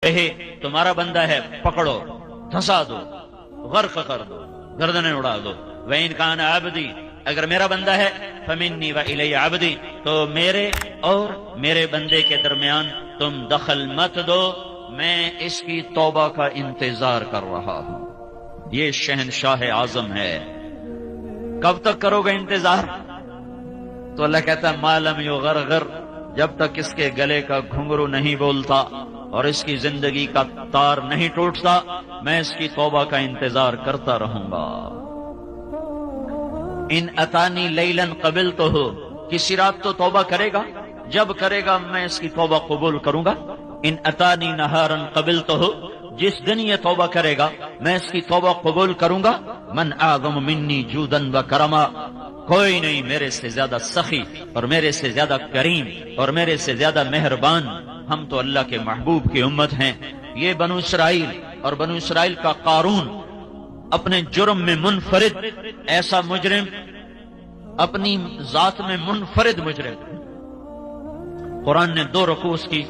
کہے تمہارا بندہ ہے پکڑو، دھسا دو، غرق کر دو، گردنیں اڑا دو۔ وَإِنْ كَانَ عَبْدِي، اگر میرا بندہ ہے فَمِنِّي وَإِلَيَّ عَبْدِي، تو میرے اور میرے بندے کے درمیان تم دخل مت دو، میں اس کی توبہ کا انتظار کر رہا ہوں۔ یہ شہنشاہ اعظم ہے۔ کب تک کرو گے انتظار؟ تو اللہ کہتا ہے مَا لَمْ يُغَرْغِرْ، جب تک اس کے گلے کا گھنگرو نہیں بولتا اور اس کی زندگی کا تار نہیں ٹوٹتا، میں اس کی توبہ کا انتظار کرتا رہوں گا۔ ان اتانی لیلاً قبلتہ، کسی رات تو توبہ کرے گا، جب کرے گا میں اس کی توبہ قبول کروں گا۔ ان اتانی نہاراً قبلتہ، جس دن یہ توبہ کرے گا میں اس کی توبہ قبول کروں گا۔ من اعظم منی جوداً و کرما، کوئی نہیں میرے سے زیادہ سخی اور میرے سے زیادہ کریم اور میرے سے زیادہ مہربان۔ ہم تو اللہ کے محبوب کی امت ہیں۔ یہ بنو اسرائیل اور بنو اسرائیل کا قارون اپنے جرم میں منفرد، ایسا مجرم اپنی ذات میں منفرد مجرم۔ قرآن نے 2 رکوع اس کی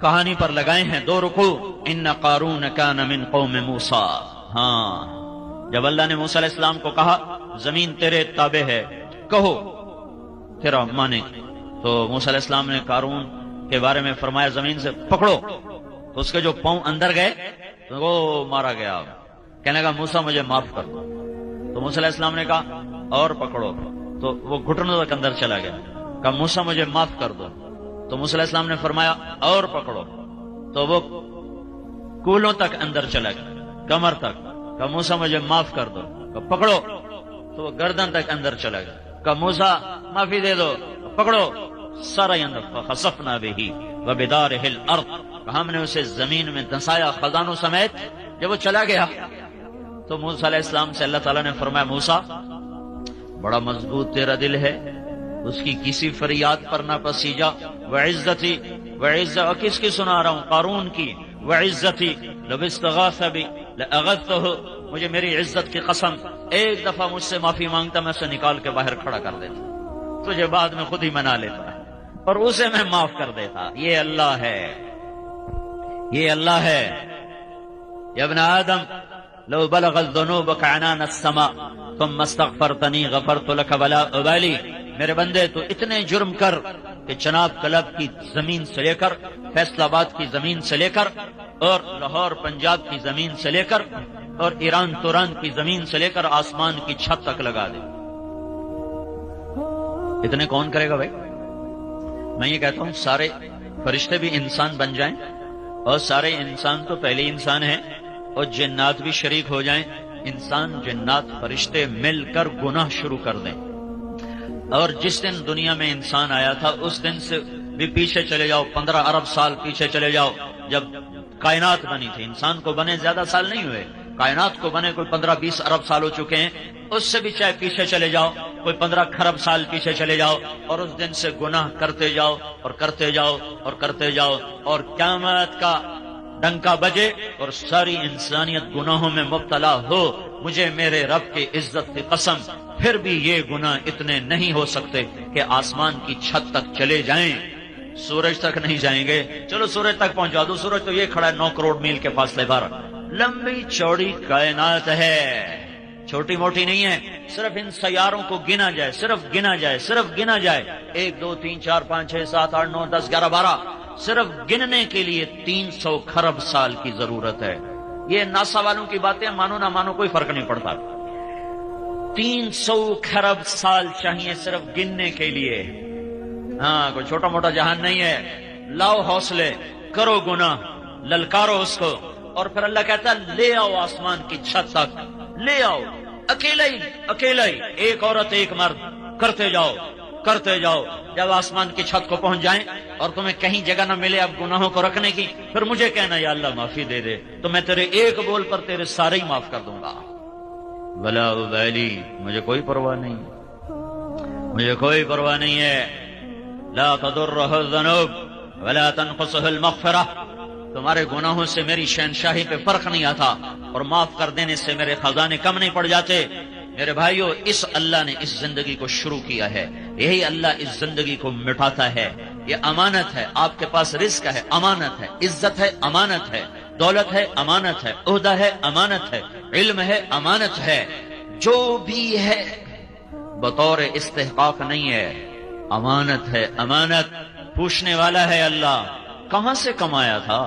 کہانی پر لگائے ہیں، 2 رکوع۔ ان قارون کان من قوم موسیٰ، ہاں جب اللہ نے موسیٰ علیہ السلام کو کہا زمین تیرے تابع ہے، کہو تیرا مانے، تو موسیٰ علیہ السلام نے قارون کے بارے میں فرمایا زمین سے پکڑو، تو اس کے جو پاؤں اندر گئے تو وہ مارا گیا۔ کہنے لگا موسیٰ مجھے معاف کر دو، تو موسیٰ علیہ السلام نے کہا اور پکڑو، تو وہ گھٹنوں تک اندر چلا گیا۔ کہا موسیٰ مجھے معاف کر دو، تو موسیٰ علیہ السلام نے فرمایا اور پکڑو، تو وہ کولوں تک اندر چلا گیا، کمر تک۔ کہا موسیٰ مجھے معاف کر دو، کہا پکڑو، تو وہ گردن تک اندر چلا گیا۔ کہا موسیٰ معافی دے دو، پکڑو، سارا اندر فخسفنا بہ وبدارہ الارض، ہم نے اسے زمین میں دھنسایا خزانوں سمیت۔ جب وہ چلا گیا تو موسیٰ علیہ السلام سے اللہ تعالیٰ نے فرمایا موسیٰ بڑا مضبوط تیرا دل ہے، اس کی کسی فریاد پر نہ پسیجا۔ وعزتی، وعزت، کس کی سنا رہا ہوں؟ قارون کی۔ وعزتی لو استغاث بی لاغثتہ، مجھے میری عزت کی قسم ایک دفعہ مجھ سے معافی مانگتا میں اسے نکال کے باہر کھڑا کر دیتا، تجھے بعد میں خود ہی منا لیتا اور اسے میں معاف کر دیتا۔ یہ اللہ ہے، یہ اللہ ہے۔ یا ابن آدم لو بلغت ذنوبک عنان السماء ثم استغفرتنی غفرت لک ولا ابالی، میرے بندے تو اتنے جرم کر کہ جناب کلب کی زمین سے لے کر فیصل آباد کی زمین سے لے کر اور لاہور پنجاب کی زمین سے لے کر اور ایران توران کی زمین سے لے کر آسمان کی چھت تک لگا دے، اتنے کون کرے گا بھائی؟ میں یہ کہتا ہوں سارے فرشتے بھی انسان بن جائیں اور سارے انسان تو پہلے انسان ہیں اور جنات بھی شریک ہو جائیں، انسان جنات فرشتے مل کر گناہ شروع کر دیں، اور جس دن دنیا میں انسان آیا تھا اس دن سے بھی پیچھے چلے جاؤ، 15 ارب سال پیچھے چلے جاؤ، جب کائنات بنی تھی۔ انسان کو بنے زیادہ سال نہیں ہوئے، کائنات کو بنے کوئی 15-20 ارب سال ہو چکے ہیں، اس سے بھی چاہے پیچھے چلے جاؤ، کوئی 15 کھرب سال پیچھے چلے جاؤ، اور اس دن سے گناہ کرتے جاؤ اور کرتے جاؤ اور کرتے جاؤ، اور قیامت کا ڈنکا بجے اور ساری انسانیت گناہوں میں مبتلا ہو، مجھے میرے رب کی عزت کی قسم پھر بھی یہ گناہ اتنے نہیں ہو سکتے کہ آسمان کی چھت تک چلے جائیں، سورج تک نہیں جائیں گے۔ چلو سورج تک پہنچا دو، سورج تو یہ کھڑا ہے 9 کروڑ میل کے فاصلے پر۔ لمبی چوڑی کائنات ہے، چھوٹی موٹی نہیں ہے۔ صرف ان سیاروں کو گنا جائے، صرف گنا جائے، صرف گنا جائے، 1 2 3 4 5 6 7 8 9 10 11 12، صرف گننے کے لیے 300 کھرب سال کی ضرورت ہے۔ یہ ناسا والوں کی باتیں مانو نہ مانو کوئی فرق نہیں پڑتا، 300 کھرب سال چاہیے صرف گننے کے لیے۔ ہاں کوئی چھوٹا موٹا جہان نہیں ہے۔ لاؤ حوصلے، کرو گناہ، للکارو اس کو، اور پھر اللہ کہتا ہے لے آؤ آسمان کی چھت تک، لے آؤ، اکیلا ہی، ایک عورت ایک مرد، کرتے جاؤ کرتے جاؤ۔ جب آسمان کی چھت کو پہنچ جائیں اور تمہیں کہیں جگہ نہ ملے اب گناہوں کو رکھنے کی، پھر مجھے کہنا یا اللہ معافی دے دے، تو میں تیرے ایک بول پر تیرے سارے ہی معاف کر دوں گا۔ ولا ابالی، مجھے کوئی پرواہ نہیں، مجھے کوئی پرواہ نہیں ہے۔ لا تضرہ الذنوب ولا تنقصہ المغفرہ، تمہارے گناہوں سے میری شہنشاہی پہ فرق نہیں آتا اور معاف کر دینے سے میرے خزانے کم نہیں پڑ جاتے۔ میرے بھائیو، اس اللہ نے اس زندگی کو شروع کیا ہے، یہی اللہ اس زندگی کو مٹاتا ہے۔ یہ امانت ہے، آپ کے پاس رزق ہے امانت ہے، عزت ہے امانت ہے، دولت ہے امانت ہے، عہدہ ہے امانت ہے، علم ہے امانت ہے، جو بھی ہے بطور استحقاق نہیں ہے، امانت ہے امانت۔ پوچھنے والا ہے اللہ، کہاں سے کمایا تھا،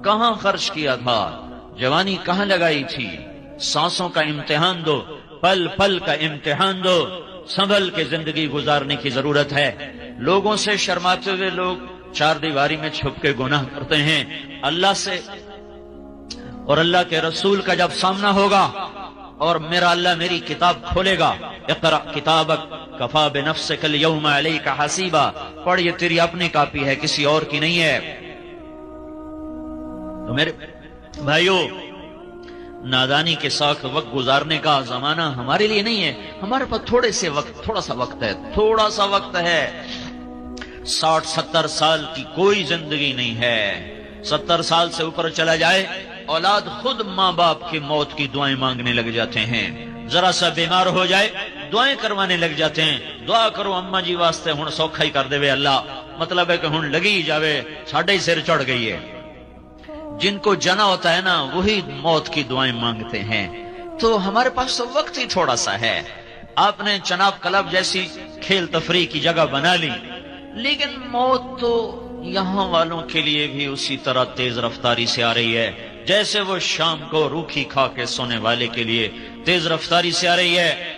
کہاں خرچ کیا تھا، جوانی کہاں لگائی تھی، سانسوں کا امتحان دو، پل پل کا امتحان دو، سنبھل کے زندگی گزارنے کی ضرورت ہے۔ لوگوں سے شرماتے ہوئے لوگ چار دیواری میں چھپ کے گناہ کرتے ہیں، اللہ سے اور اللہ کے رسول کا جب سامنا ہوگا اور میرا اللہ میری کتاب کھولے گا، اقرأ کتابک کفا بنفسک اليوم علیک حسیبا، پڑھ یہ تیری اپنی کاپی ہے، کسی اور کی نہیں ہے۔ تو میرے بھائیو، نادانی کے ساتھ وقت گزارنے کا زمانہ ہمارے لیے نہیں ہے، ہمارے پاس تھوڑا سا وقت ہے، تھوڑا سا وقت ہے۔ 60-70 سال کی کوئی زندگی نہیں ہے، 70 سال سے اوپر چلا جائے اولاد خود ماں باپ کی موت کی دعائیں مانگنے لگ جاتے ہیں، ذرا سا بیمار ہو جائے دعائیں کروانے لگ جاتے ہیں، دعا کرو اماں جی واسطے ہن سوکھا ہی کر دے اللہ، مطلب ہے کہ ہن لگی جاوے، ساڈے ہی سر چڑھ گئی ہے۔ جن کو جنا ہوتا ہے نا وہی موت کی دعائیں مانگتے ہیں۔ تو ہمارے پاس تو وقت ہی تھوڑا سا ہے۔ آپ نے چناب کلب جیسی کھیل تفریح کی جگہ بنا لی، لیکن موت تو یہاں والوں کے لیے بھی اسی طرح تیز رفتاری سے آ رہی ہے جیسے وہ شام کو روکھی کھا کے سونے والے کے لیے تیز رفتاری سے آ رہی ہے۔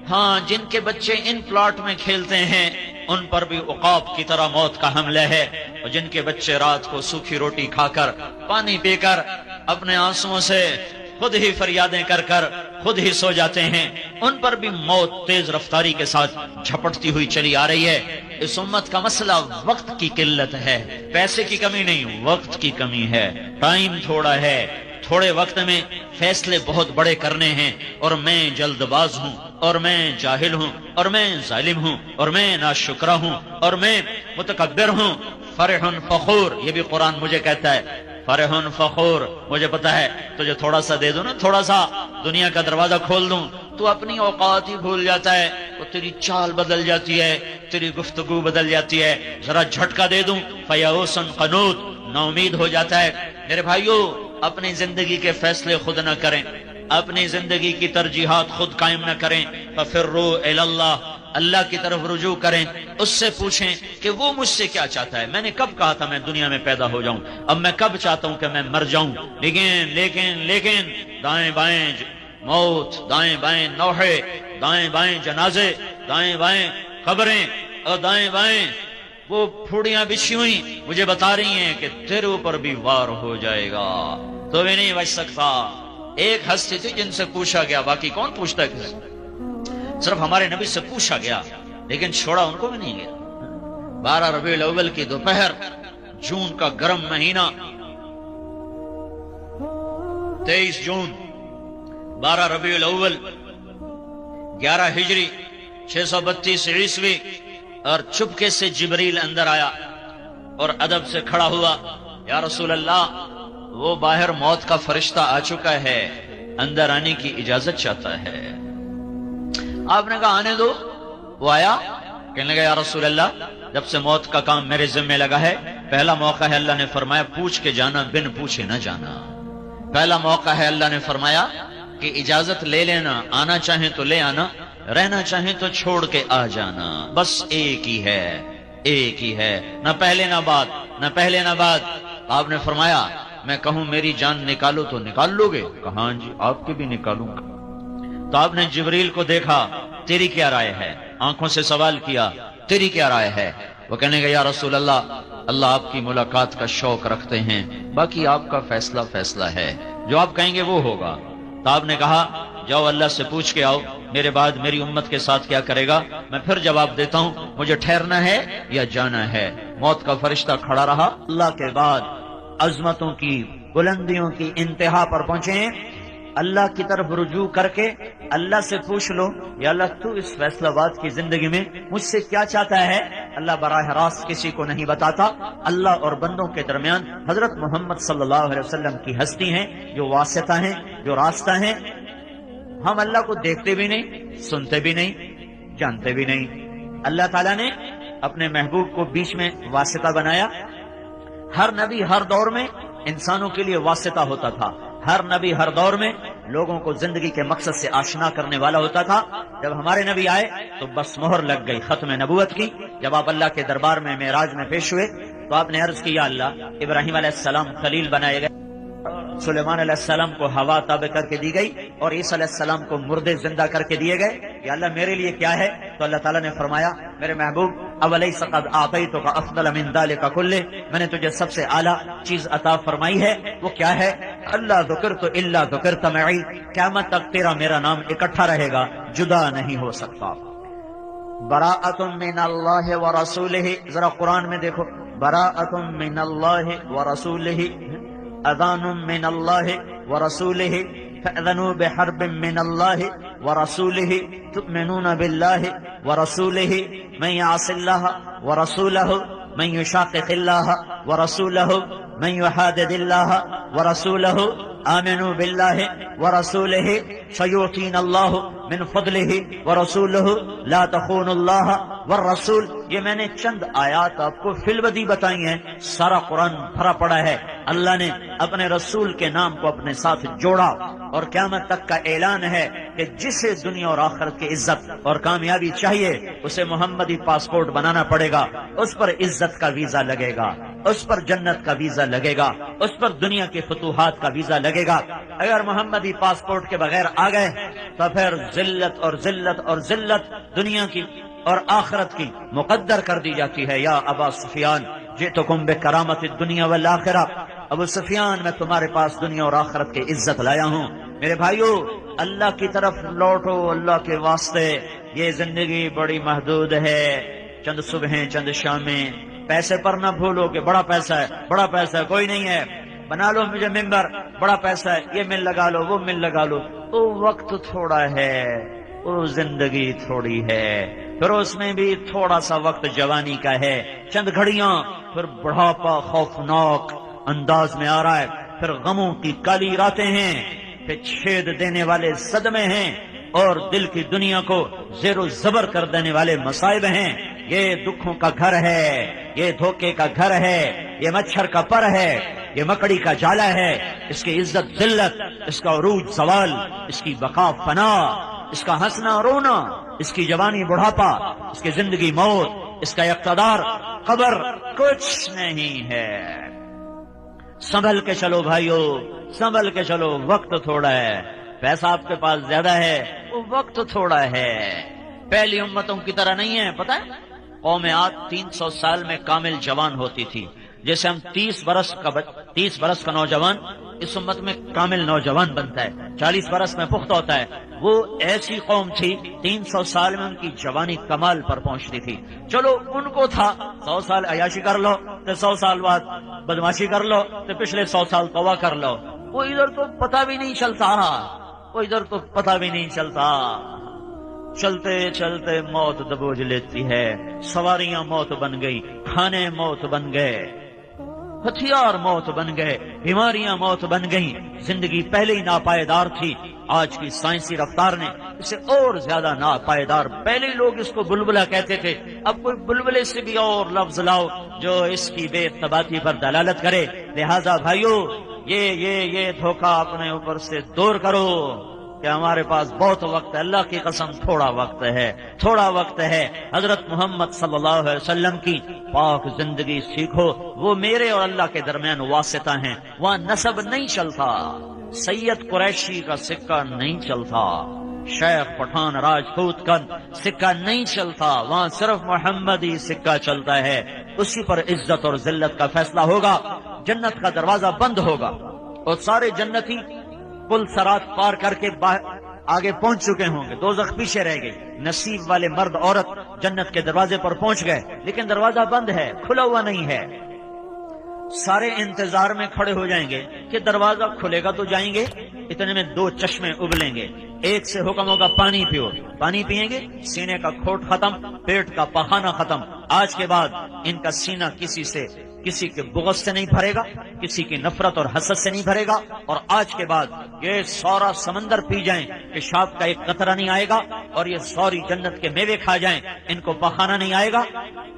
ہاں، جن کے بچے ان پلاٹ میں کھیلتے ہیں ان پر بھی عقاب کی طرح موت کا حملہ ہے، اور جن کے بچے رات کو سوکھی روٹی کھا کر پانی پی کر اپنے آنسوؤں سے خود ہی فریادیں کر کر خود ہی سو جاتے ہیں، ان پر بھی موت تیز رفتاری کے ساتھ جھپٹتی ہوئی چلی آ رہی ہے۔ اس امت کا مسئلہ وقت کی قلت ہے، پیسے کی کمی نہیں، وقت کی کمی ہے، ٹائم تھوڑا ہے، تھوڑے وقت میں فیصلے بہت بڑے کرنے ہیں، اور میں جلد باز ہوں، اور میں جاہل ہوں، اور میں ظالم ہوں، اور میں ناشکرا ہوں، اور میں متکبر ہوں۔ فرح فخور، یہ بھی قرآن مجھے کہتا ہے، فرح فخور، مجھے پتا ہے تجھے تھوڑا سا دے دوں نا، تھوڑا سا دنیا کا دروازہ کھول دوں، تو اپنی اوقات ہی بھول جاتا ہے، تو تیری چال بدل جاتی ہے، تیری گفتگو بدل جاتی ہے، ذرا جھٹکا دے دوں فیئوس قنوط، نا امید ہو جاتا ہے۔ میرے بھائیو، اپنی زندگی کے فیصلے خود نہ کریں، اپنی زندگی کی ترجیحات خود قائم نہ کریں، ففروا الی اللہ، اللہ کی طرف رجوع کریں، اس سے پوچھیں کہ وہ مجھ سے کیا چاہتا ہے۔ میں نے کب کہا تھا میں دنیا میں پیدا ہو جاؤں، اب میں کب چاہتا ہوں کہ میں مر جاؤں، لیکن دائیں بائیں موت، دائیں بائیں نوحے، دائیں بائیں جنازے، دائیں بائیں قبریں، اور دائیں بائیں وہ پھوڑیاں بچھی ہوئی مجھے بتا رہی ہیں کہ تیرے اوپر بھی وار ہو جائے گا، تو بھی نہیں بچ سکتا۔ ایک ہستی تھی جن سے پوچھا گیا، باقی کون پوچھتا ہے کسی سے؟ صرف ہمارے نبی سے پوچھا گیا، لیکن چھوڑا ان کو بھی نہیں گیا۔ 12 ربیع الاول کی دوپہر، جون کا گرم مہینہ، 23 جون 12 ربیع الاول 11 ہجری 632 عیسوی، اور چپکے سے جبریل اندر آیا اور ادب سے کھڑا ہوا، یا رسول اللہ، وہ باہر موت کا فرشتہ آ چکا ہے، اندر آنے کی اجازت چاہتا ہے۔ آپ نے کہا آنے دو۔ وہ آیا، کہنے لگا یا رسول اللہ، جب سے موت کا کام میرے ذمہ لگا ہے، پہلا موقع ہے اللہ نے فرمایا پوچھ کے جانا، بن پوچھے نہ جانا۔ پہلا موقع ہے اللہ نے فرمایا کہ اجازت لے لینا، آنا چاہیں تو لے آنا، رہنا چاہیں تو چھوڑ کے آ جانا، بس ایک ہی ہے، ایک ہی ہے، نہ پہلے نہ بعد، نہ پہلے نہ بعد۔ آپ نے فرمایا میں کہوں میری جان نکالو تو نکال لو گے؟ کہا ہاں جی، آپ کی بھی نکالوں گا۔ تو آپ نے جبریل کو دیکھا، تیری کیا رائے ہے؟ آنکھوں سے سوال کیا، تیری کیا رائے ہے؟ وہ کہنے گا یا رسول اللہ، اللہ آپ کی ملاقات کا شوق رکھتے ہیں، باقی آپ کا فیصلہ ہے، جو آپ کہیں گے وہ ہوگا۔ تو آپ نے کہا جاؤ اللہ سے پوچھ کے آؤ، میرے بعد میری امت کے ساتھ کیا کرے گا، میں پھر جواب دیتا ہوں، مجھے ٹھہرنا ہے یا جانا ہے۔ موت کا فرشتہ کھڑا رہا۔ اللہ کے بعد عظمتوں کی، بلندیوں کی انتہا پر پہنچے، اللہ کی طرف رجوع کر کے اللہ سے پوچھ لو، یا اللہ تو اس فیصلہ باد کی زندگی میں مجھ سے کیا چاہتا ہے؟ اللہ براہ راست کسی کو نہیں بتاتا، اللہ اور بندوں کے درمیان حضرت محمد صلی اللہ علیہ وسلم کی ہستی ہیں جو واسطہ ہیں، جو راستہ ہیں۔ ہم اللہ کو دیکھتے بھی نہیں، سنتے بھی نہیں، جانتے بھی نہیں۔ اللہ تعالیٰ نے اپنے محبوب کو بیچ میں واسطہ بنایا. ہر نبی ہر دور میں انسانوں کے لیے واسطہ ہوتا تھا. ہر نبی ہر دور میں لوگوں کو زندگی کے مقصد سے آشنا کرنے والا ہوتا تھا. جب ہمارے نبی آئے تو بس مہر لگ گئی ختم نبوت کی. جب آپ اللہ کے دربار میں معراج میں پیش ہوئے تو آپ نے عرض کیا اللہ ابراہیم علیہ السلام خلیل بنائے گئے, سلیمان علیہ السلام کو ہوا تابع کر کے دی گئی, اور عیسیٰ علیہ السلام کو مردے زندہ کر کے دیے گئے. یا اللہ میرے لیے کیا ہے؟ تو اللہ تعالیٰ نے فرمایا میرے محبوب اولیس قد اعطیتک افضل من ذلک کلہ, میں نے تجھے سب سے اعلیٰ چیز عطا فرمائی ہے. وہ کیا ہے؟ اللہ ذکرت الا ذکرت معی, قیامت تک تیرا میرا نام اکٹھا رہے گا, جدا نہیں ہو سکتا. براءۃ من اللہ ورسولہ, ذرا قرآن میں دیکھو, براءۃ من اللہ ورسولہ, اذان من اللہ ورسولہ, فأذنوا بحرب من اللہ ورسولہ, تؤمنون باللہ ورسولہ, من یعص اللہ ورسولہ, من یشاقق اللہ ورسولہ, من یحادد اللہ ورسولہ, آمنوا باللہ ورسولہ سیؤتینا اللہ من فضلہ ورسولہ لا تخونوا اللہ والرسول. یہ میں نے چند آیات آپ کو فی البدی بتائی ہیں, سارا قرآن بھرا پڑا ہے. اللہ نے اپنے رسول کے نام کو اپنے ساتھ جوڑا, اور قیامت تک کا اعلان ہے کہ جسے دنیا اور آخرت کی عزت اور کامیابی چاہیے اسے محمدی پاسپورٹ بنانا پڑے گا. اس پر عزت کا ویزا لگے گا, اس پر جنت کا ویزا لگے گا, اس پر دنیا کی فتوحات کا ویزا لگے گا. اگر محمدی پاسپورٹ کے بغیر آ گئے تو پھر ذلت اور ذلت اور ذلت دنیا کی اور آخرت کی مقدر کر دی جاتی ہے. یا ابا سفیان جئتکم بکرامت الدنیا والآخرہ, ابو سفیان میں تمہارے پاس دنیا اور آخرت کی عزت لایا ہوں. میرے بھائیو اللہ کی طرف لوٹو, اللہ کے واسطے. یہ زندگی بڑی محدود ہے, چند صبحیں چند شامیں. پیسے پر نہ بھولو کہ بڑا پیسہ ہے, بڑا پیسہ ہے, کوئی نہیں ہے, بنا لو مجھے ممبر, بڑا پیسہ ہے, یہ مل لگا لو, وہ مل لگا لو. تو وقت تھوڑا ہے, وہ زندگی تھوڑی ہے, پھر اس میں بھی تھوڑا سا وقت جوانی کا ہے, چند گھڑیاں, پھر بڑھاپا خوفناک انداز میں آ رہا ہے, پھر غموں کی کالی راتیں ہیں, پھر چھید دینے والے صدمے ہیں, اور دل کی دنیا کو زیر و زبر کر دینے والے مصائب ہیں. یہ دکھوں کا گھر ہے, یہ دھوکے کا گھر ہے, یہ مچھر کا پر ہے, یہ مکڑی کا جالا ہے. اس کی عزت ذلت, اس کا عروج زوال, اس کی بقا فنا, اس کا ہنسنا رونا, اس کی جوانی بڑھاپا, اس کی زندگی موت, اس کا اقتدار قبر, کچھ نہیں ہے. سنبھل کے چلو بھائیو, سنبھل کے چلو. وقت تھوڑا ہے, پیسہ آپ کے پاس زیادہ ہے, وہ وقت تھوڑا ہے. پہلی امتوں کی طرح نہیں ہے. پتہ ہے قوم عاد 300 سال میں کامل جوان ہوتی تھی. جیسے ہم 30 برس کا نوجوان اس امت میں کامل نوجوان بنتا ہے, 40 برس میں پختہ ہوتا ہے. وہ ایسی قوم تھی 300 سال میں ان کی جوانی کمال پر پہنچتی تھی. چلو ان کو تھا 100 سال عیاشی کر لو تو 100 سال بعد بدماشی کر لو تو پچھلے 100 سال توبہ کر لو. وہ ادھر تو پتہ بھی نہیں چلتا, وہ ادھر تو پتہ بھی نہیں چلتا. چلتے چلتے موت دبوچ لیتی ہے, سواریاں موت بن گئی, کھانے موت بن گئے, ہتھیار موت بن گئے, بیماریاں موت بن گئیں. زندگی پہلے ہی ناپائیدار تھی, آج کی سائنسی رفتار نے اسے اور زیادہ ناپائیدار. پہلے لوگ اس کو بلبلہ کہتے تھے, اب کوئی بلبلے سے بھی اور لفظ لاؤ جو اس کی بے ثباتی پر دلالت کرے. لہذا بھائیو یہ دھوکہ اپنے اوپر سے دور کرو کہ ہمارے پاس بہت وقت ہے. اللہ کی قسم تھوڑا وقت ہے, تھوڑا وقت ہے. حضرت محمد صلی اللہ علیہ وسلم کی پاک زندگی سیکھو. وہ میرے اور اللہ کے درمیان واسطہ ہیں, وہاں نسب نہیں چلتا, سید قریشی کا سکہ نہیں چلتا, شیخ پٹھان راجپوت کا سکہ نہیں چلتا. وہاں صرف محمدی سکہ چلتا ہے. اسی پر عزت اور ذلت کا فیصلہ ہوگا. جنت کا دروازہ بند ہوگا اور سارے جنتی پل سرات پار کر کے آگے پہنچ چکے ہوں گے, دوزخ پیچھے رہ گئی. نصیب والے مرد عورت جنت کے دروازے پر پہنچ گئے, لیکن دروازہ بند ہے, کھلا ہوا نہیں ہے. سارے انتظار میں کھڑے ہو جائیں گے کہ دروازہ کھلے گا تو جائیں گے. اتنے میں 2 چشمے ابلیں گے, ایک سے حکم ہوگا پانی پیو, پانی پیئیں گے, سینے کا کھوٹ ختم, پیٹ کا پخانہ ختم. آج کے بعد ان کا سینہ کسی سے کسی کے بغض سے نہیں بھرے گا، کسی کی نفرت اور حسد سے نہیں بھرے گا، اور آج کے بعد یہ سورا سمندر پی جائیں پیشاب کا ایک قطرہ نہیں آئے گا، اور یہ سوری جنت کے میوے کھا جائیں ان کو پخانا نہیں آئے گا۔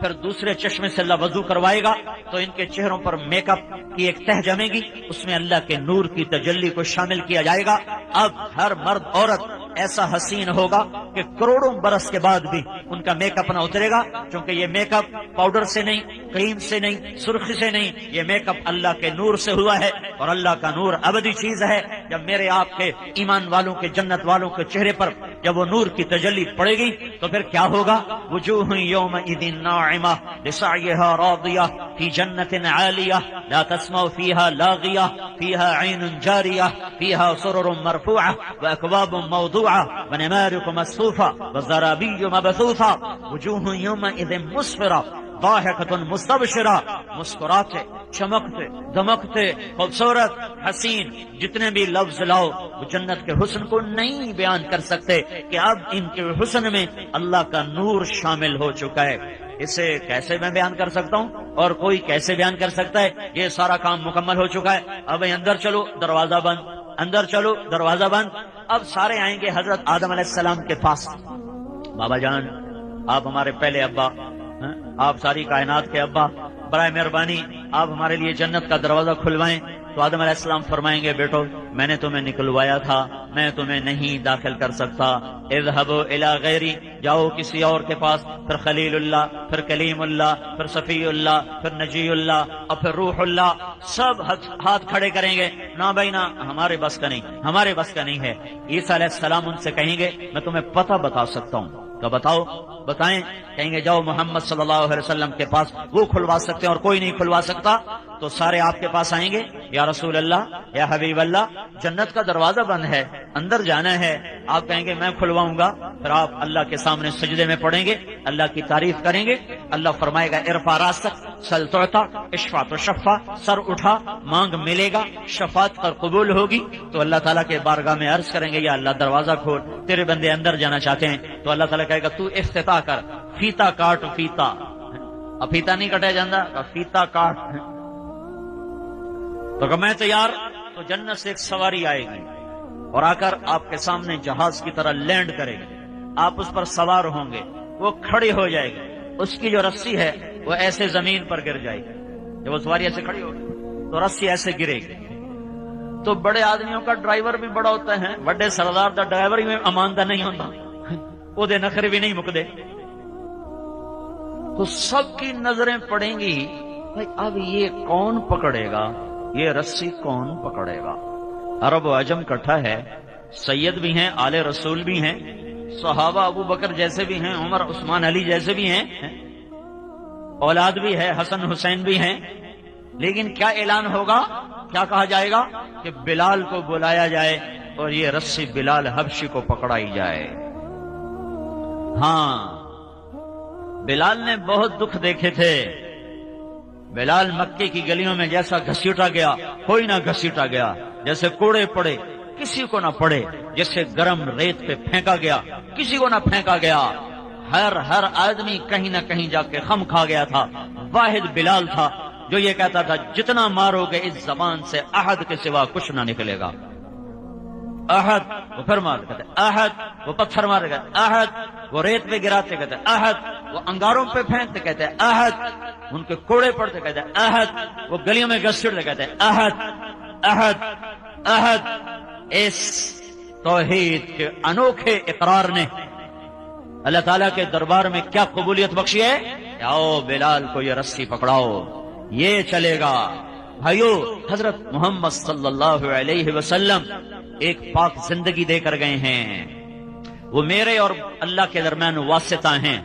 پھر دوسرے چشمے سے اللہ وضو کروائے گا تو ان کے چہروں پر میک اپ کی ایک تہ جمے گی، اس میں اللہ کے نور کی تجلی کو شامل کیا جائے گا۔ اب ہر مرد عورت ایسا حسین ہوگا کہ کروڑوں برس کے بعد بھی ان کا میک اپ نہ اترے گا، کیونکہ یہ میک اپ پاؤڈر سے نہیں، کریم سے نہیں، سرخی سے نہیں، یہ میک اپ اللہ کے نور سے ہوا ہے، اور اللہ کا نور ابدی چیز ہے۔ جب میرے آپ کے ایمان والوں کے، جنت والوں کے چہرے پر جب وہ نور کی تجلی پڑے گی تو پھر کیا ہوگا؟ وجوہ یومئذ ناعمہ لسعیہا راضیہ فی جنت عالیہ لا تسمع فیہا لاغیہ فیہا عین جاریہ فیہا سرر مرفوعہ واکواب موضوعہ ونمارق مصفوفہ وزرابی مبثوثہ وجوہ یومئذ مسفرہ ضاحکۃ مستبشرہ، مسکراتے، چمکتے، دمکتے، خوبصورت، حسین، جتنے بھی لفظ لاؤ وہ جنت کے حسن کو نہیں بیان کر سکتے کہ اب ان کے حسن میں اللہ کا نور شامل ہو چکا ہے۔ اسے کیسے میں بیان کر سکتا ہوں اور کوئی کیسے بیان کر سکتا ہے؟ یہ سارا کام مکمل ہو چکا ہے، اب اندر چلو دروازہ بند، اندر چلو دروازہ بند۔ اب سارے آئیں گے حضرت آدم علیہ السلام کے پاس، بابا جان آپ ہمارے پہلے ابا، آپ ساری کائنات کے ابا، برائے مہربانی آپ ہمارے لیے جنت کا دروازہ کھلوائیں۔ تو آدم علیہ السلام فرمائیں گے بیٹو میں نے تمہیں نکلوایا تھا، میں تمہیں نہیں داخل کر سکتا، اذهبوا الی غیری، جاؤ کسی اور کے پاس۔ پھر خلیل اللہ، پھر کلیم اللہ، پھر صفی اللہ، پھر نجی اللہ، اور پھر روح اللہ، سب ہاتھ کھڑے کریں گے، نہ بھائی نہ، ہمارے بس کا نہیں، ہمارے بس کا نہیں ہے۔ عیسیٰ علیہ السلام ان سے کہیں گے میں تمہیں پتہ بتا سکتا ہوں، تو بتاؤ، بتائیں۔ کہیں گے جاؤ محمد صلی اللہ علیہ وسلم کے پاس، وہ کھلوا سکتے ہیں اور کوئی نہیں کھلوا سکتا۔ تو سارے آپ کے پاس آئیں گے، یا رسول اللہ، یا حبیب اللہ، جنت کا دروازہ بند ہے، اندر جانا ہے۔ آپ کہیں گے میں کھلواؤں گا۔ پھر آپ اللہ کے سامنے سجدے میں پڑیں گے، اللہ کی تعریف کریں گے۔ اللہ فرمائے گا ارفع راسک سل تعطا اشفع تشفع، سر اٹھا مانگ ملے گا، شفاعت پر قبول ہوگی۔ تو اللہ تعالیٰ کے بارگاہ میں عرض کریں گے یا اللہ دروازہ کھول، تیرے بندے اندر جانا چاہتے ہیں۔ تو اللہ تعالیٰ کہے گا تو افتتاح کر، فیتا کاٹ، فیتا، اب فیتا نہیں کٹا جاتا، فیتا کاٹ۔ تو کہ میں تیار، تو جنت سے ایک سواری آئے گی اور آ کر آپ کے سامنے جہاز کی طرح لینڈ کرے گی، آپ اس پر سوار ہوں گے، وہ کھڑی ہو جائے گی، اس کی جو رسی ہے وہ ایسے زمین پر گر جائے گی، جب وہ سواری ایسے کھڑی ہوگی تو رسی ایسے گرے گی۔ تو بڑے آدمیوں کا ڈرائیور بھی بڑا ہوتا ہے، بڑے سردار دا ڈرائیور ہی میں اماندہ نہیں ہوتا، وہ دے نخرے بھی نہیں مکدے۔ تو سب کی نظریں پڑیں گی بھائی اب یہ کون پکڑے گا، یہ رسی کون پکڑے گا؟ عرب و عجم کٹھا ہے، سید بھی ہیں، آل رسول بھی ہیں، صحابہ ابو بکر جیسے بھی ہیں، عمر عثمان علی جیسے بھی ہیں، اولاد بھی ہے، حسن حسین بھی ہیں، لیکن کیا اعلان ہوگا، کیا کہا جائے گا کہ بلال کو بلایا جائے اور یہ رسی بلال حبشی کو پکڑائی جائے۔ ہاں بلال نے بہت دکھ دیکھے تھے، بلال مکے کی گلیوں میں جیسا گھسیٹا گیا کوئی نہ گھسیٹا گیا، جیسے کوڑے پڑے کسی کو نہ پڑے، جیسے گرم ریت پہ پھینکا گیا کسی کو نہ پھینکا گیا، ہر آدمی کہیں نہ کہیں جا کے خم کھا گیا تھا۔ واحد بلال تھا جو یہ کہتا تھا جتنا مارو گے اس زبان سے احد کے سوا کچھ نہ نکلے گا۔ احد، وہ پھر مار کہتے احد، وہ پتھر مار کہتے احد، وہ ریت پہ گراتے کہتے احد، وہ انگاروں پہ پھینکتے کہتے احد، ان کے کوڑے پڑتے کہتے احد، وہ گلیوں میں گھسیٹتے کہتے احد احد احد۔ اس توحید کے انوکھے اقرار نے اللہ تعالیٰ کے دربار میں کیا قبولیت بخشی ہے؟ آؤ بلال کو یہ رسی پکڑاؤ، یہ چلے گا۔ بھائیو حضرت محمد صلی اللہ علیہ وسلم ایک پاک زندگی دے کر گئے ہیں، وہ میرے اور اللہ کے درمیان واسطہ ہیں۔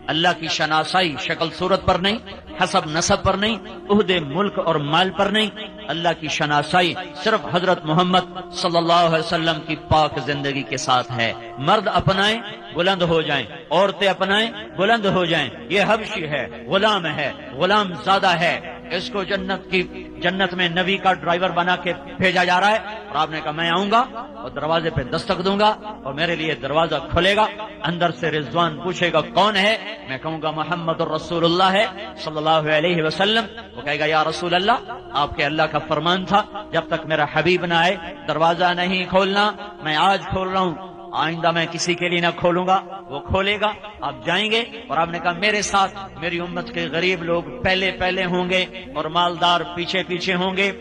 اللہ کی شناسائی شکل صورت پر نہیں، حسب نسب پر نہیں، عہدے ملک اور مال پر نہیں، اللہ کی شناسائی صرف حضرت محمد صلی اللہ علیہ وسلم کی پاک زندگی کے ساتھ ہے۔ مرد اپنائیں بلند ہو جائیں، عورتیں اپنائیں بلند ہو جائیں۔ یہ حبشی ہے، غلام زادہ ہے، اس کو جنت میں نبی کا ڈرائیور بنا کے بھیجا جا رہا ہے، اور آپ نے کہا میں آؤں گا اور دروازے پہ دستک دوں گا اور میرے لیے دروازہ کھلے گا، اندر سے رضوان پوچھے گا کون ہے، میں کہوں گا محمد الرسول اللہ ہے صلی اللہ علیہ وسلم۔ وہ کہے گا یا رسول اللہ، آپ کے اللہ کا فرمان تھا جب تک میرا حبیب نہ آئے دروازہ نہیں کھولنا، میں آج کھول رہا ہوں، آئندہ میں کسی کے لیے نہ کھولوں گا۔ وہ کھولے گا، آپ جائیں گے اور آپ نے کہا میرے ساتھ میری امت کے غریب لوگ پہلے پہلے ہوں گے اور مالدار پیچھے پیچھے ہوں گے۔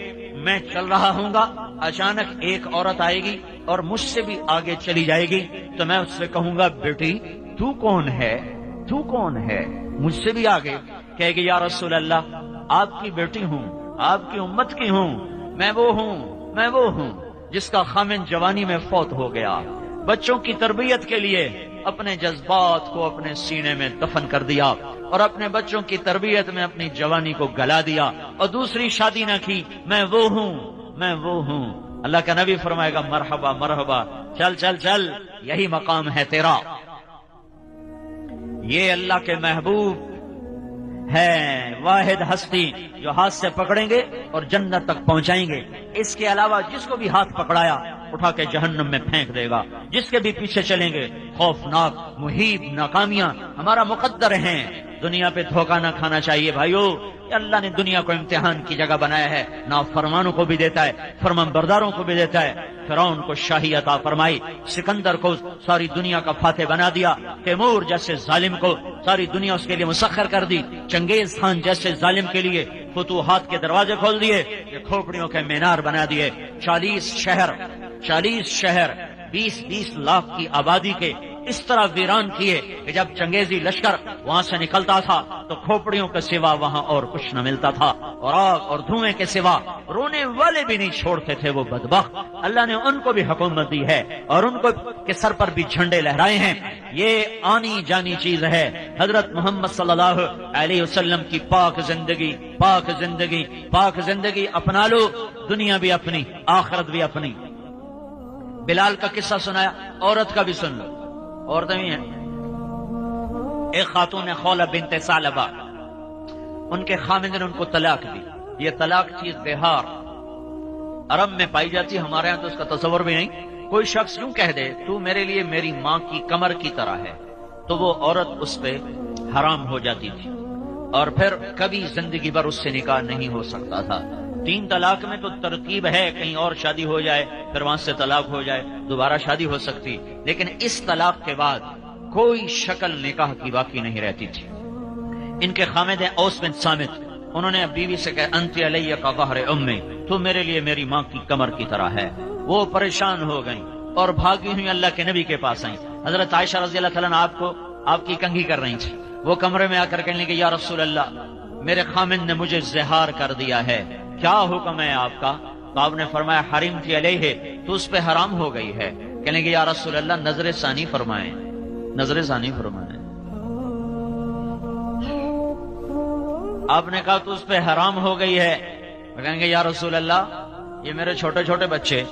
میں چل رہا ہوں گا، اچانک ایک عورت آئے گی اور مجھ سے بھی آگے چلی جائے گی، تو میں اس سے کہوں گا بیٹی تو کون ہے، تو کون ہے، مجھ سے بھی آگے کہے گی یا رسول اللہ آپ کی بیٹی ہوں، آپ کی امت کی ہوں، میں وہ ہوں جس کا خامن جوانی میں فوت ہو گیا، بچوں کی تربیت کے لیے اپنے جذبات کو اپنے سینے میں دفن کر دیا اور اپنے بچوں کی تربیت میں اپنی جوانی کو گلا دیا اور دوسری شادی نہ کی، میں وہ ہوں۔ اللہ کا نبی فرمائے گا مرحبا مرحبا، چل چل چل، یہی مقام ہے تیرا۔ یہ اللہ کے محبوب ہے، واحد ہستی جو ہاتھ سے پکڑیں گے اور جنت تک پہنچائیں گے۔ اس کے علاوہ جس کو بھی ہاتھ پکڑایا اٹھا کے جہنم میں پھینک دے گا، جس کے بھی پیچھے چلیں گے خوفناک محیط ناکامیاں ہمارا مقدر ہیں۔ دنیا پہ دھوکہ نہ کھانا چاہیے بھائیو، اللہ نے دنیا کو امتحان کی جگہ بنایا ہے، نافرمانوں کو بھی دیتا ہے، فرمان برداروں کو بھی دیتا ہے۔ فرعون کو شاہی عطا فرمائی، سکندر کو ساری دنیا کا فاتح بنا دیا، تیمور جیسے ظالم کو ساری دنیا اس کے لیے مسخر کر دی، چنگیز خان جیسے ظالم کے لیے فتوحات کے دروازے کھول دیے، یہ کھوپڑیوں کے مینار بنا دیے۔ 40 شہر 20 لاکھ کی آبادی کے اس طرح ویران کیے کہ جب چنگیزی لشکر وہاں سے نکلتا تھا تو کھوپڑیوں کے سوا وہاں اور کچھ نہ ملتا تھا، اور آگ اور دھوئیں کے سوا رونے والے بھی نہیں چھوڑتے تھے وہ بدبخت۔ اللہ نے ان کو بھی حکومت دی ہے اور ان کو کے سر پر بھی جھنڈے لہرائے ہیں۔ یہ آنی جانی چیز ہے، حضرت محمد صلی اللہ علیہ وسلم کی پاک زندگی اپنا لو، دنیا بھی اپنی آخرت بھی اپنی۔ بلال کا قصہ سنایا، عورت کا بھی سن لو، عورتیں بھی ہیں۔ ایک خاتون نے خولہ بنت ثعلبہ، ان کے خامند نے ان کو طلاق دی۔ یہ طلاق چیز بہار عرب میں پائی جاتی، ہمارے ہاں تو اس کا تصور بھی نہیں۔ کوئی شخص یوں کہہ دے تو میرے لیے میری ماں کی کمر کی طرح ہے، تو وہ عورت اس پہ حرام ہو جاتی تھی اور پھر کبھی زندگی بھر اس سے نکاح نہیں ہو سکتا تھا۔ 3 طلاق میں تو ترتیب ہے، کہیں اور شادی ہو جائے پھر وہاں سے طلاق ہو جائے، دوبارہ شادی ہو سکتی، لیکن اس طلاق کے بعد کوئی شکل نکاح کی باقی نہیں رہتی تھی۔ ان کے خامد ہیں اوس بن صامت، انہوں نے بیوی سے کہا انت علیہ کا ظہر امی، تو میرے لیے میری ماں کی کمر کی طرح ہے۔ وہ پریشان ہو گئیں اور بھاگی ہوئی اللہ کے نبی کے پاس آئیں۔ حضرت عائشہ رضی اللہ تعالیٰ عنہ آپ کی کنگھی کر رہی تھی، وہ کمرے میں آ کر کہنے لگے یا رسول اللہ میرے خامد نے مجھے زہار کر دیا ہے، کیا حکم ہے آپ کا؟ تو آپ نے فرمایا حریم تھی علیہ، تو اس پہ حرام ہو گئی ہے۔ کہنے لگے یا رسول اللہ نظر ثانی فرمائیں۔ آپ نے کہا تو اس پہ حرام ہو گئی ہے۔ کہیں گے یا رسول اللہ یہ میرے چھوٹے چھوٹے بچے،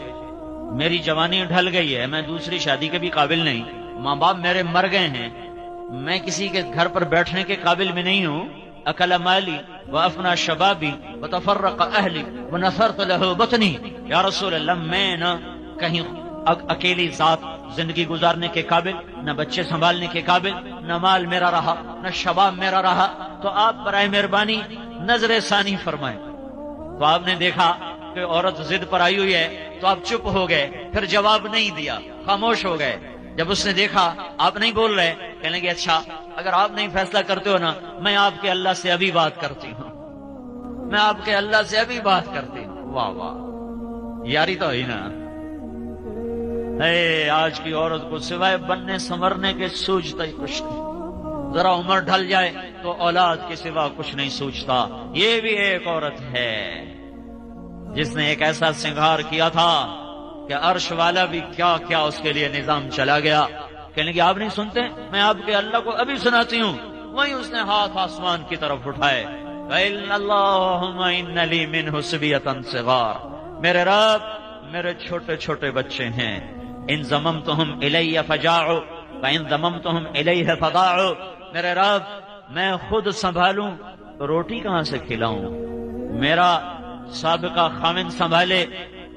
میری جوانی ڈھل گئی ہے، میں دوسری شادی کے بھی قابل نہیں، ماں باپ میرے مر گئے ہیں، میں کسی کے گھر پر بیٹھنے کے قابل بھی نہیں ہوں۔ اکل مالی وافنا شبابی وتفرق اہلی ونثرت له بطنی، یا رسول اللہ میں نہ کہیں اکیلی ذات زندگی گزارنے کے قابل، نہ بچے سنبھالنے کے قابل، نہ مال میرا رہا، نہ شباب میرا رہا، تو آپ برائے مہربانی نظر ثانی فرمائیں۔ تو آپ نے دیکھا کہ عورت ضد پر آئی ہوئی ہے تو آپ چپ ہو گئے، پھر جواب نہیں دیا، خاموش ہو گئے۔ جب اس نے دیکھا آپ نہیں بول رہے، کہنے لگے اچھا اگر آپ نہیں فیصلہ کرتے ہو نا، میں آپ کے اللہ سے ابھی بات کرتی ہوں، واہ واہ، یاری تو ہوئی نا۔ آج کی عورت کو سوائے بننے سنورنے کے سوچتا ہی کچھ نہیں، ذرا عمر ڈھل جائے تو اولاد کے سوا کچھ نہیں سوچتا۔ یہ بھی ایک عورت ہے جس نے ایک ایسا سنگھار کیا تھا کہ عرش والا بھی کیا کیا اس کے لیے نظام چلا گیا۔ کہنے کہ آپ نہیں سنتے، میں آپ کے اللہ کو ابھی سناتی ہوں۔ وہیں اس نے ہاتھ آسمان کی طرف اٹھائے، وَإِنَّ اللَّهُمَّ إِنَّ لِي مِنْهُ صِبْيَةً صِغَارَ، میرے رب میرے چھوٹے چھوٹے بچے ہیں، ان ضممتہم الی فجاعوا وان ضممتہم الیہ فضاعوا، میرے رب میں خود سنبھالوں روٹی کہاں سے کھلاؤں، میرا سابقہ خامن سنبھالے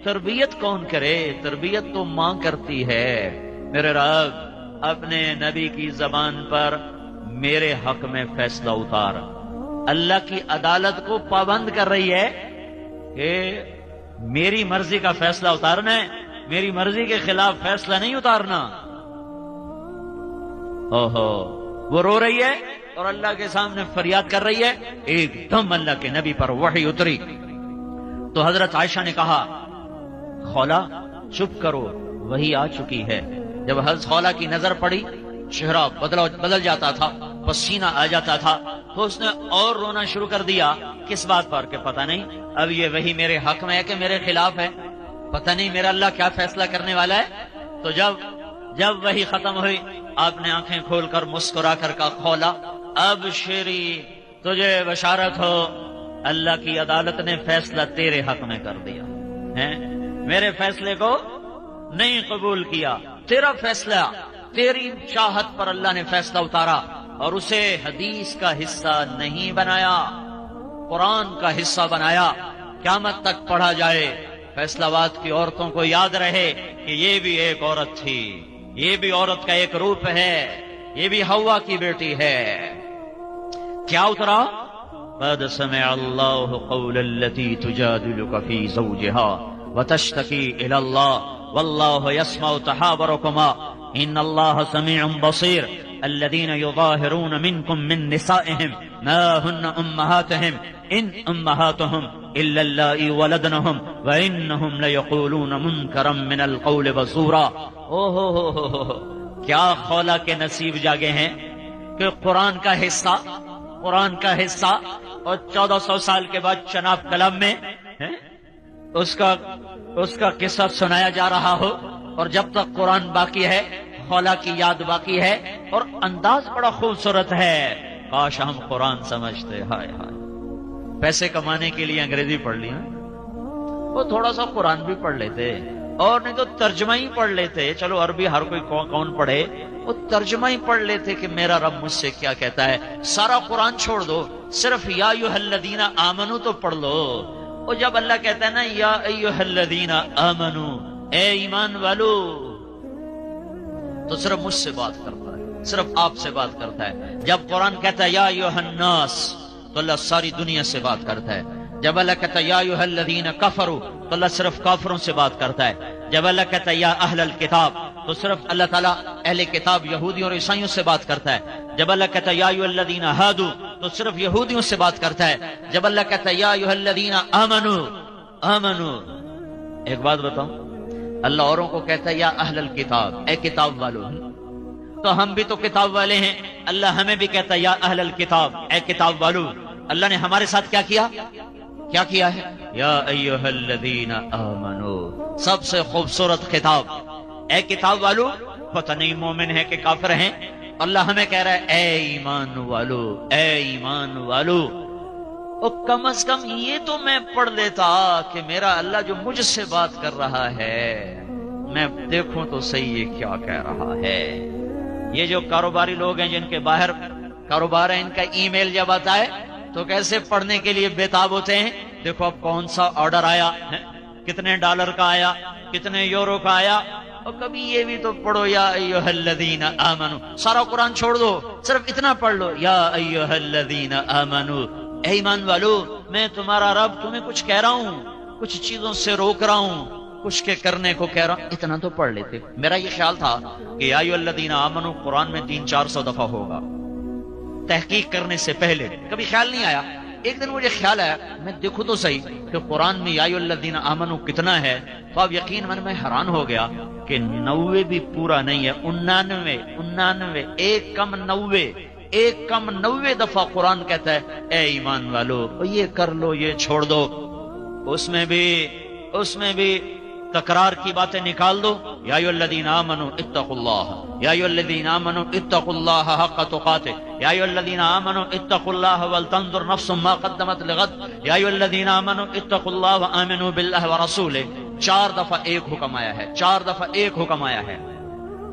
تربیت کون کرے؟ تربیت تو ماں کرتی ہے۔ میرے رب اپنے نبی کی زبان پر میرے حق میں فیصلہ اتار۔ اللہ کی عدالت کو پابند کر رہی ہے کہ میری مرضی کا فیصلہ اتارنا ہے، میری مرضی کے خلاف فیصلہ نہیں اتارنا۔ اوہو، وہ رو رہی ہے اور اللہ کے سامنے فریاد کر رہی ہے۔ ایک دم اللہ کے نبی پر وحی اتری تو حضرت عائشہ نے کہا خولا چپ کرو، وہی آ چکی ہے۔ جب حضرت خولا کی نظر پڑی، چہرہ بدل جاتا تھا، پسینہ آ جاتا تھا، تو اس نے اور رونا شروع کر دیا۔ کس بات پر؟ کہ پتہ نہیں اب یہ وہی میرے حق میں ہے کہ میرے خلاف ہے، پتہ نہیں میرا اللہ کیا فیصلہ کرنے والا ہے۔ تو جب وہی ختم ہوئی، آپ نے آنکھیں کھول کر مسکرا کر کہا خولا ابشری، تجھے بشارت ہو، اللہ کی عدالت نے فیصلہ تیرے حق میں کر دیا ہے، میرے فیصلے کو نہیں قبول کیا، تیرا فیصلہ، تیری چاہت پر اللہ نے فیصلہ اتارا اور اسے حدیث کا حصہ نہیں بنایا، قرآن کا حصہ بنایا، قیامت تک پڑھا جائے، فیصلہ باد کی عورتوں کو یاد رہے کہ یہ بھی ایک عورت تھی، یہ بھی عورت کا ایک روپ ہے، یہ بھی حوا کی بیٹی ہے۔ کیا اترا؟ قد سمع اللہ قول التي تجادلك في زوجها وتشتكي الى الله والله يسمع تحاوركما ان الله سميع بصير الذين يظاهرون منكم من نسائهم ما هن امهاتهم ان امهاتهم الا اللائي ولدنهم وانهم ليقولون منكرا من القول وزورا۔ کیا خولا کے نصیب جاگے ہیں کہ قرآن کا حصہ اور 1400 سال کے بعد چناب قلم میں اس کا قصہ سنایا جا رہا ہو، اور جب تک قرآن باقی ہے خولا کی یاد باقی ہے، اور انداز بڑا خوبصورت ہے۔ کاش ہم قرآن سمجھتے۔ ہائے ہائے، پیسے کمانے کے لیے انگریزی پڑھ لی، وہ تھوڑا سا قرآن بھی پڑھ لیتے، اور نہیں تو ترجمہ ہی پڑھ لیتے۔ چلو عربی ہر کوئی کون پڑھے، وہ ترجمہ ہی پڑھ لیتے کہ میرا رب مجھ سے کیا کہتا ہے۔ سارا قرآن چھوڑ دو، صرف یا ایھا الذین آمنو تو پڑھ لو۔ اور جب اللہ کہتا ہے نا یا ایھا الذین آمنو، اے ایمان والو، تو صرف مجھ سے بات کرتا ہے، صرف آپ سے بات کرتا ہے۔ جب قرآن کہتا ہے یا ایھا الناس، تو اللہ ساری دنیا سے بات کرتا ہے۔ جب اللہ کہتا ہے یا ایھا الذین کفروا، تو اللہ صرف کافروں سے بات کرتا ہے۔ جب اللہ کہتا ہے یا اہل الکتاب، تو صرف اللہ تعالیٰ اہل کتاب یہودیوں اور عیسائیوں سے بات کرتا ہے۔ جب اللہ کہتا ہے یا ایھا الذین ہادوا، تو صرف یہودیوں سے بات کرتا ہے۔ جب اللہ کہتا ہے یا ایھا الذین آمنو، ایک بات بتاؤں، اللہ اوروں کو کہتا ہے یا اہل الکتاب، اے کتاب والو، تو ہم بھی تو کتاب والے ہیں، اللہ ہمیں بھی کہتا ہے یا اہل الکتاب، اے کتاب والو۔ اللہ نے ہمارے ساتھ کیا کیا ہے؟ یا ایھا الذین آمنو، سب سے خوبصورت خطاب، اے کتاب والو۔ پتہ نہیں مومن ہے کہ کافر ہیں، اللہ ہمیں کہہ رہا ہے اے ایمان والو، اے ایمان والو۔ اور کم از کم یہ تو میں پڑھ لیتا کہ میرا اللہ جو مجھ سے بات کر رہا ہے، میں دیکھوں تو صحیح یہ کیا کہہ رہا ہے۔ یہ جو کاروباری لوگ ہیں جن کے باہر کاروبار ہے، ان کا ای میل جب آتا ہے تو کیسے پڑھنے کے لیے بےتاب ہوتے ہیں۔ دیکھو اب کون سا آرڈر آیا، کتنے ڈالر کا آیا، کتنے یورو کا آیا، اور کبھی یہ بھی تو پڑھو یا ایھا الذین آمنو۔ سارا قرآن چھوڑ دو، صرف اتنا پڑھ لو یا ایھا الذین آمنو، اے ایمان والو، میں تمہارا رب تمہیں کچھ کہہ رہا ہوں، کچھ چیزوں سے روک رہا ہوں، کچھ کے کرنے کو کہہ رہا ہوں، اتنا تو پڑھ لیتے۔ میرا یہ خیال تھا کہ یا ایھا الذین آمنو قرآن میں 300-400 دفعہ ہوگا، تحقیق کرنے سے پہلے کبھی خیال نہیں آیا۔ ایک دن مجھے خیال آیا، میں دیکھوں تو صحیح کہ قرآن میں یا ایھا الذین آمنو کتنا ہے، تو اب یقین میں حیران ہو گیا کہ 90 بھی پورا نہیں ہے، 99 ایک کم 90 دفعہ قرآن کہتا ہے اے ایمان والو، یہ کر لو، یہ چھوڑ دو۔ اس میں بھی تکرار کی باتیں نکال دو، یا ایھا الذین آمنوا اتقوا اللہ، یا ایھا الذین آمنوا اتقوا اللہ حق تقاته، یا ایھا الذین آمنوا اتقوا اللہ ولتنظر نفس ما قدمت لغد، یا ایھا الذین آمنوا اتقوا اللہ وآمنوا باللہ ورسولہ۔ 4 دفعہ ایک حکم آیا ہے، 4 دفعہ ایک حکم آیا ہے،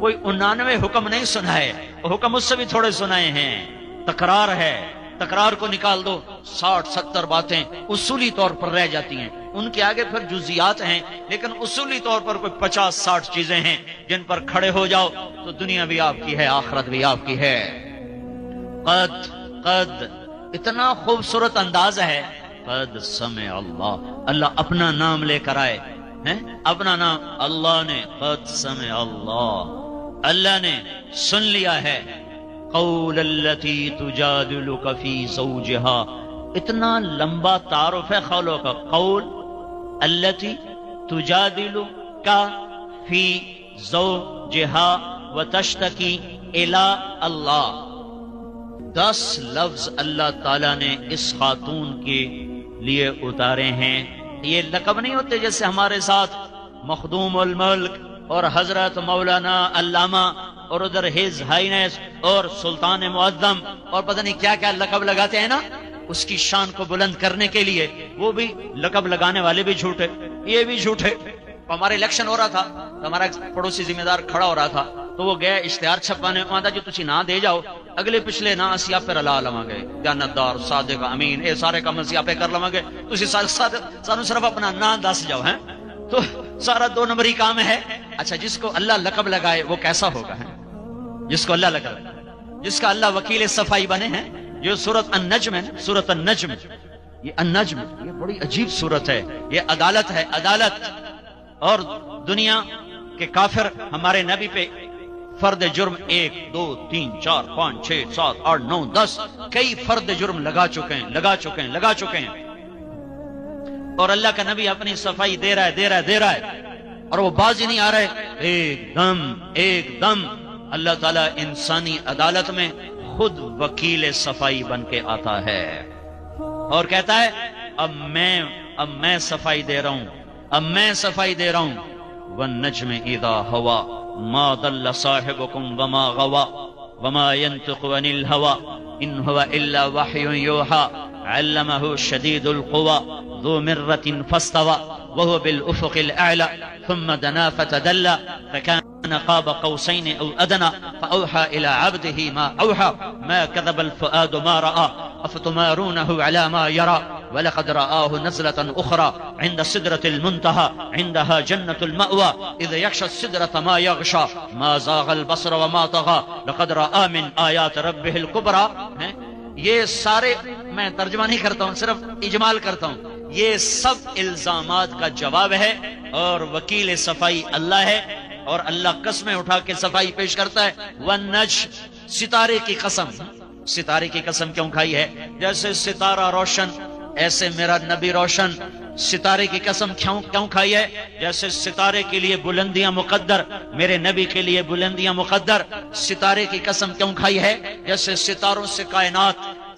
کوئی 99 حکم نہیں سنا ہے، حکم اس سے بھی تھوڑے سنائے ہیں، تکرار ہے۔ تکرار کو نکال دو، 60-70 باتیں اصولی طور پر رہ جاتی ہیں، ان کے آگے پھر جزیات ہیں، لیکن اصولی طور پر کوئی 50-60 چیزیں ہیں جن پر کھڑے ہو جاؤ تو دنیا بھی آپ کی ہے، آخرت بھی آپ کی ہے۔ قد اتنا خوبصورت انداز ہے، قد سمع اللہ، اللہ اپنا نام لے کر آئے ہیں، اپنا نام اللہ نے، قد سمع اللہ نے سن لیا ہے۔ قول التی تجادلک فی زوجہا، اتنا لمبا تعارف ہے قولوں کا، قول التی تجادلک فی زوجہا وتشتکی الی اللہ، 10 لفظ اللہ تعالیٰ نے اس خاتون کے لیے اتارے ہیں۔ یہ لقب نہیں ہوتے جیسے ہمارے ساتھ مخدوم الملک اور حضرت مولانا علامہ اور ادھر ہز ہائینس اور سلطان معظم اور پتہ نہیں کیا کیا لقب لگاتے ہیں نا، اس کی شان کو بلند کرنے کے لیے۔ وہ بھی لقب لگانے والے بھی جھوٹے، یہ بھی جھوٹے۔ ہمارا الیکشن ہو رہا تھا تو ہمارا پڑوسی ذمہ دار کھڑا ہو رہا تھا تو وہ گیا اشتہار چھپانے، وہاں جو تسی نہ دے جاؤ اگلے پچھلے نہ اسی آپ پر اللہ لواں گے، دیانتدار صادق امین، اے سارے کام اسی آپ کر لواں گے، تسی سانو صرف اپنا نام دس جاؤ ہیں تو سارا 2 نمبری کام ہے۔ اچھا جس کو اللہ لقب لگائے وہ کیسا ہوگا ہے؟ جس کو اللہ لقب لگائے، جس کا اللہ وکیل صفائی بنے ہیں، جو سورۃ النجم ہے، سورۃ النجم، یہ النجم یہ بڑی عجیب سورت ہے، یہ عدالت ہے، عدالت۔ اور دنیا کے کافر ہمارے نبی پہ فرد جرم 1 2 3 4 5 6 7 8 9 10 کئی فرد جرم لگا چکے ہیں، اور اللہ کا نبی اپنی صفائی دے رہا ہے اور وہ باز ہی نہیں آ رہے۔ ایک دم اللہ تعالیٰ انسانی عدالت میں خود وکیل صفائی بن کے آتا ہے اور کہتا ہے اب میں صفائی دے رہا ہوں، والنجم اذا ہوا ما ضل صاحبكم وما غوى وما ينطق عن الهوى ان هو الا وحي يوحى علمه شديد القوى ذو مرة فاستوى وهو بالافق الاعلى ثم دنا فتدلى فكان قاب قوسين او ادنى فاوحى الى عبده ما اوحى ما كذب الفؤاد ما راى افتمارونه على ما يرى وَلَقَدْ رَآهُ نَزْلَةً أُخْرَى عِنْدَ سِدْرَةِ الْمُنْتَهَى عِنْدَهَا جَنَّةُ الْمَأْوَى إِذْ يَغْشَى السِّدْرَةَ مَا يَغْشَى مَا زَاغَ الْبَصَرُ وَمَا طَغَى لَقَدْ رَآ مِنْ آيَاتِ رَبِّهِ الْكُبْرَى۔ یہ سارے میں ترجمہ نہیں کرتا ہوں، صرف اجمال کرتا ہوں۔ یہ سب الزامات کا جواب ہے اور وکیل صفائی اللہ ہے، اور اللہ قسمیں اٹھا کے صفائی پیش کرتا ہے۔ وَالنَّجْمِ، ستارے کی قسم، ستارے کی قسم کیوں کھائی ہے؟ جیسے ستارہ روشن ایسے میرا نبی روشن۔ ستارے کی قسم کیوں کھائی ہے؟ جیسے ستارے کے لیے بلندیاں مقدر، میرے نبی کے لیے بلندیاں مقدر۔ ستارے کی قسم کیوں کھائی ہے؟ جیسے ستاروں سے کائنات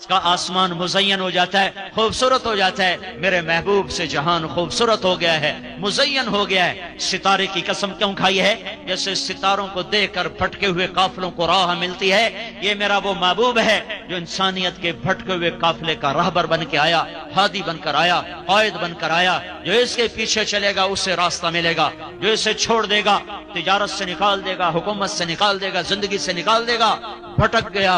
کا آسمان مزین ہو جاتا ہے، خوبصورت ہو جاتا ہے، میرے محبوب سے جہان خوبصورت ہو گیا ہے، مزین ہو گیا ہے۔ ستارے کی قسم کیوں کھائی ہے؟ جیسے ستاروں کو دیکھ کر بھٹکے ہوئے قافلوں کو راہ ملتی ہے، یہ میرا وہ محبوب ہے جو انسانیت کے بھٹکے ہوئے قافلے کا راہبر بن کے آیا، ہادی بن کر آیا، قائد بن کر آیا۔ جو اس کے پیچھے چلے گا اسے راستہ ملے گا، جو اسے چھوڑ دے گا تجارت سے نکال دے گا، حکومت سے نکال دے گا، زندگی سے نکال دے گا، بھٹک گیا،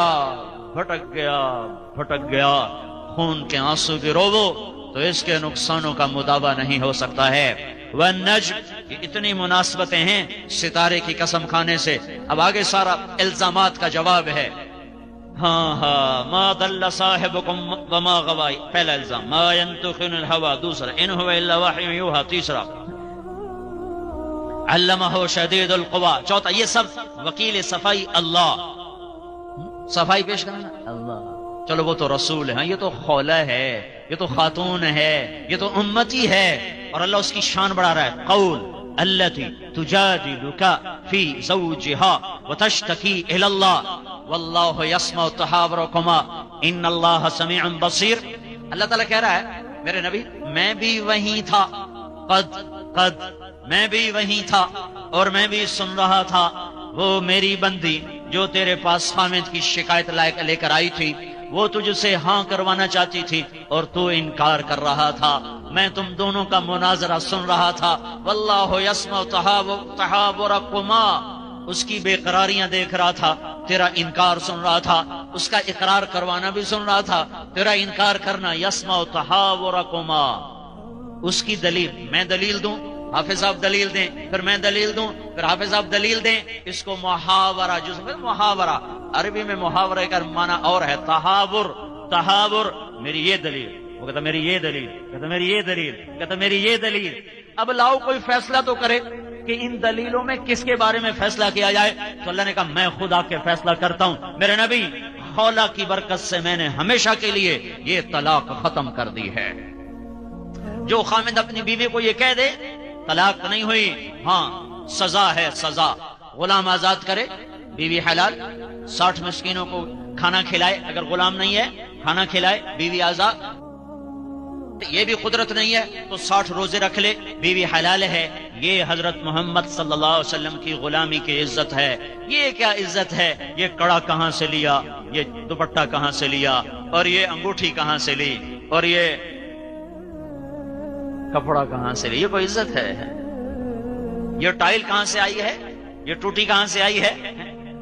خون کے آنسو بھی روو تو اس کے نقصانوں کا مداوع نہیں ہو سکتا ہے۔ والنجم، یہ اتنی مناسبتیں ہیں ستارے کی قسم کھانے سے۔ اب آگے سارا الزامات کا جواب ہے۔ ما ضل صاحبكم وما غوى، پہلا الزام، ما ينطق عن الهوى، دوسرا ان هو الا وحي يوحى، تیسرا علمه شدید القوى، چوتھا یہ سب وکیل صفائی اللہ، صفائی پیش کرنا اللہ۔ چلو وہ تو رسول ہے، یہ تو خولہ ہے، یہ تو خاتون ہے، یہ تو امتی ہے، اور اللہ اس کی شان بڑھا رہا ہے۔ قول التی تجادلک فی زوجہا وتشتکی الی اللہ واللہ یسمع تحاورکما ان اللہ سمیع بصیر۔ اللہ تعالیٰ کہہ رہا ہے میرے نبی میں بھی وہیں تھا، قد میں بھی وہیں تھا اور میں بھی سن رہا تھا وہ میری بندی جو تیرے پاس حامد کی شکایت لے کر آئی تھی، وہ تجھ سے ہاں کروانا چاہتی تھی اور تو انکار کر رہا تھا، میں تم دونوں کا مناظرہ سن رہا تھا۔ واللہ یسمع تحاورکما، اس کی بے قراریاں دیکھ رہا تھا، تیرا انکار سن رہا تھا، اس کا اقرار کروانا بھی سن رہا تھا، تیرا انکار کرنا۔ یسمع تحاورکما، اس کی دلیل میں دلیل دوں، حافظ صاحب دلیل دیں، پھر میں دلیل دوں، پھر حافظ صاحب دلیل دیں. اس کو محاورہ، جس میں محاورہ عربی میں محاورہ کا معنی اور ہے تحاور. تحاور، میری یہ دلیل، وہ کہتا میری یہ دلیل، کہتا میری یہ دلیل، کہتا میری یہ دلیل. اب لاؤ کوئی فیصلہ تو کرے کہ ان دلیلوں میں کس کے بارے میں فیصلہ کیا جائے. تو اللہ نے کہا میں خدا کے فیصلہ کرتا ہوں. میرے نبی خولا کی برکت سے میں نے ہمیشہ کے لیے یہ طلاق ختم کر دی ہے. جو خامد اپنی بیوی کو یہ کہہ دے طلاق نہیں ہوئی، ہاں سزا ہے، سزا. غلام آزاد کرے، بیوی حلال، 60 مسکینوں کو کھانا کھلائے، اگر غلام نہیں ہے کھانا کھلائے، بیوی آزاد. یہ بھی قدرت نہیں ہے تو 60 روزے رکھ لے، بیوی حلال ہے. یہ حضرت محمد صلی اللہ علیہ وسلم کی غلامی کی عزت ہے. یہ کیا عزت ہے؟ یہ کڑا کہاں سے لیا، یہ دوپٹہ کہاں سے لیا، اور یہ انگوٹھی کہاں سے لی، اور یہ کپڑا کہاں سے لی؟ یہ کوئی عزت ہے؟ یہ ٹائل کہاں سے آئی ہے؟ یہ ٹوٹی کہاں سے آئی ہے؟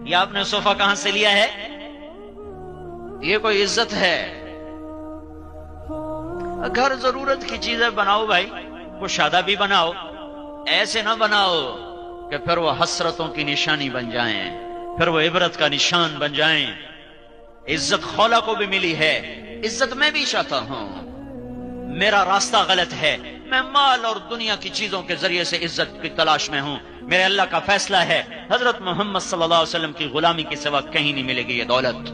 یہ آپ نے صوفہ کہاں سے لیا ہے؟ یہ کوئی عزت ہے؟ گھر ضرورت کی چیزیں بناؤ بھائی، کشادہ بھی بناؤ، ایسے نہ بناؤ کہ پھر وہ حسرتوں کی نشانی بن جائیں، پھر وہ عبرت کا نشان بن جائیں. عزت خولا کو بھی ملی ہے، عزت میں بھی چاہتا ہوں. میرا راستہ غلط ہے، میں مال اور دنیا کی چیزوں کے ذریعے سے عزت کی تلاش میں ہوں. میرے اللہ کا فیصلہ ہے، حضرت محمد صلی اللہ علیہ وسلم کی غلامی کے سوا کہیں نہیں ملے گی یہ دولت.